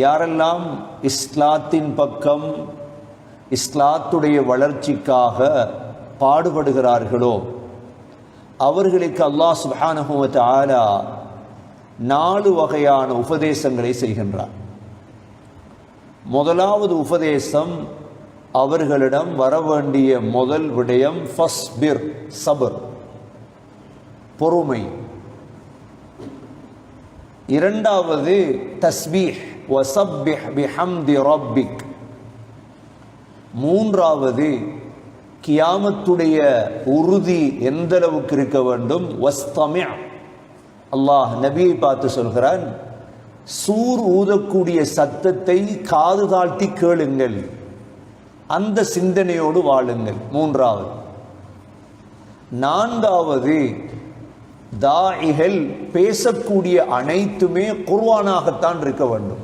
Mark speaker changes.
Speaker 1: யாரெல்லாம் இஸ்லாத்தின் பக்கம் இஸ்லாத்துடைய வளர்ச்சிக்காக பாடுபடுகிறார்களோ அவர்களுக்கு அல்லாஹ் சுப்ஹானஹு வ தஆலா 4 வகையான உபதேசங்களை செய்கின்றார். முதலாவது உபதேசம், அவர்களிடம் வரவேண்டிய முதல் விடயம் ஃபஸ்பிர், சபர், பொறுமை. இரண்டாவது தஸ்பீஹ், வஸப்பிஹ் பிஹம்தி ரப்பிக். மூன்றாவது கியாமத்துடைய உறுதி எந்த அளவுக்கு இருக்க வேண்டும், வஸ்தமி'. அல்லாஹ் நபியை பார்த்து சொல்கிறான், சூர் ஊதக்கூடிய சத்தத்தை காது தாழ்த்தி கேளுங்கள், அந்த சிந்தனையோடு வாழுங்கள். மூன்றாவது. நான்காவது, தாயிகள் பேசக்கூடிய அனைத்துமே குர்ஆனாகத்தான் இருக்க வேண்டும்.